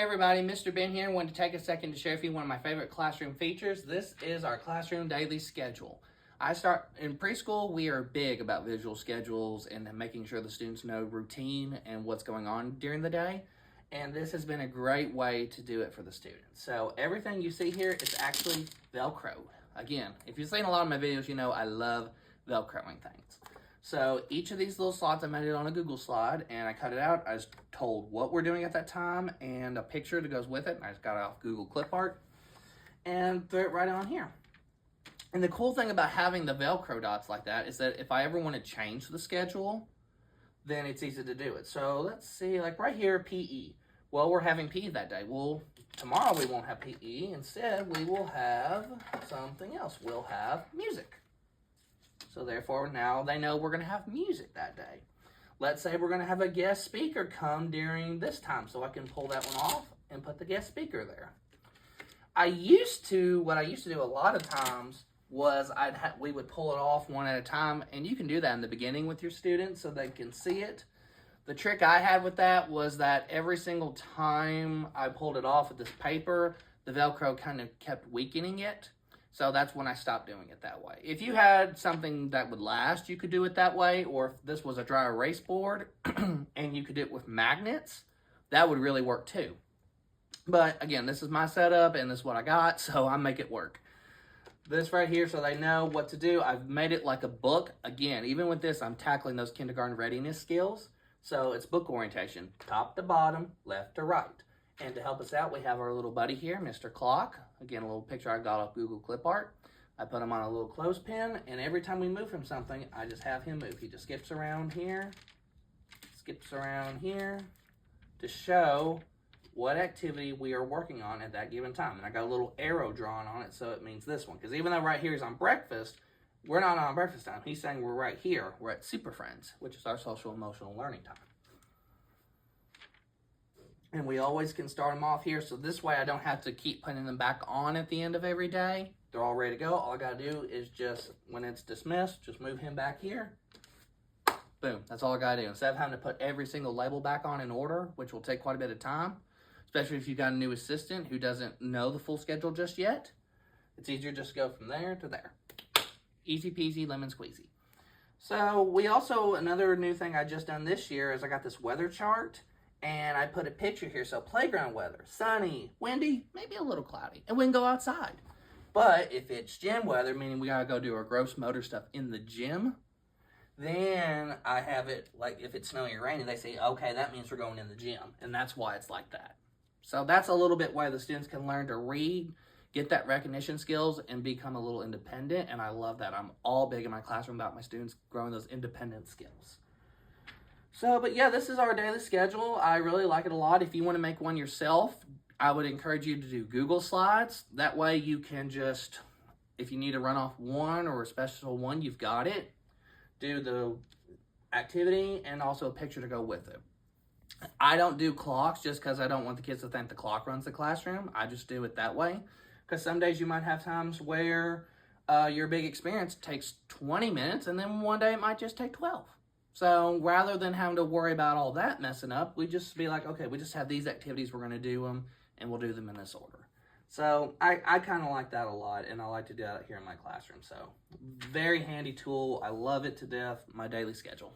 Hey everybody, Mr. Ben here. I wanted to take a second to share with you one of my favorite classroom features. This is our classroom daily schedule. In preschool, we are big about visual schedules and making sure the students know routine and what's going on during the day. And this has been a great way to do it for the students. So everything you see here is actually Velcroed. Again, if you've seen a lot of my videos, you know I love Velcroing things. So each of these little slots, I made it on a Google slide and I cut it out. I was told what we're doing at that time and a picture that goes with it. And I just got it off Google Clip Art and threw it right on here. And the cool thing about having the Velcro dots like that is that if I ever want to change the schedule, then it's easy to do it. So let's see, like right here, PE. Well, we're having PE that day. Well, tomorrow we won't have PE. Instead, we will have something else. We'll have music. So therefore, now they know we're going to have music that day. Let's say we're going to have a guest speaker come during this time, so I can pull that one off and put the guest speaker there. What I used to do a lot of times was we would pull it off one at a time, and you can do that in the beginning with your students so they can see it. The trick I had with that was that every single time I pulled it off with this paper, the Velcro kind of kept weakening it. So that's when I stopped doing it that way. If you had something that would last, you could do it that way. Or if this was a dry erase board and you could do it with magnets, that would really work too. But again, this is my setup and this is what I got, so I make it work. This right here, so they know what to do. I've made it like a book. Again, even with this, I'm tackling those kindergarten readiness skills. So it's book orientation, top to bottom, left to right. And to help us out, we have our little buddy here, Mr. Clock. Again, a little picture I got off Google Clip Art. I put him on a little clothespin, and every time we move from something, I just have him move. He just skips around here to show what activity we are working on at that given time. And I got a little arrow drawn on it, so it means this one. Because even though right here is on breakfast, we're not on breakfast time. He's saying we're right here. We're at Super Friends, which is our social emotional learning time. And we always can start them off here, so this way I don't have to keep putting them back on at the end of every day. They're all ready to go. All I gotta do is just, when it's dismissed, just move him back here. Boom, that's all I gotta do. Instead of having to put every single label back on in order, which will take quite a bit of time, especially if you've got a new assistant who doesn't know the full schedule just yet, it's easier just to go from there to there. Easy peasy, lemon squeezy. So we also, another new thing I just done this year is I got this weather chart. And I put a picture here, so playground weather, sunny, windy, maybe a little cloudy, and we can go outside. But if it's gym weather, meaning we gotta go do our gross motor stuff in the gym, then I have it, like if it's snowing or raining, they say, okay, that means we're going in the gym. And that's why it's like that. So that's a little bit why the students can learn to read, get that recognition skills, and become a little independent. And I love that. I'm all big in my classroom about my students growing those independent skills. So, but yeah, this is our daily schedule. I really like it a lot. If you want to make one yourself, I would encourage you to do Google Slides. That way you can just, if you need to run off one or a special one, you've got it. Do the activity and also a picture to go with it. I don't do clocks just because I don't want the kids to think the clock runs the classroom. I just do it that way. Because some days you might have times where your big experience takes 20 minutes and then one day it might just take 12. So rather than having to worry about all that messing up, we just be like, okay, we just have these activities, we're going to do them, and we'll do them in this order. So I kind of like that a lot, and I like to do that here in my classroom. So very handy tool. I love it to death, my daily schedule.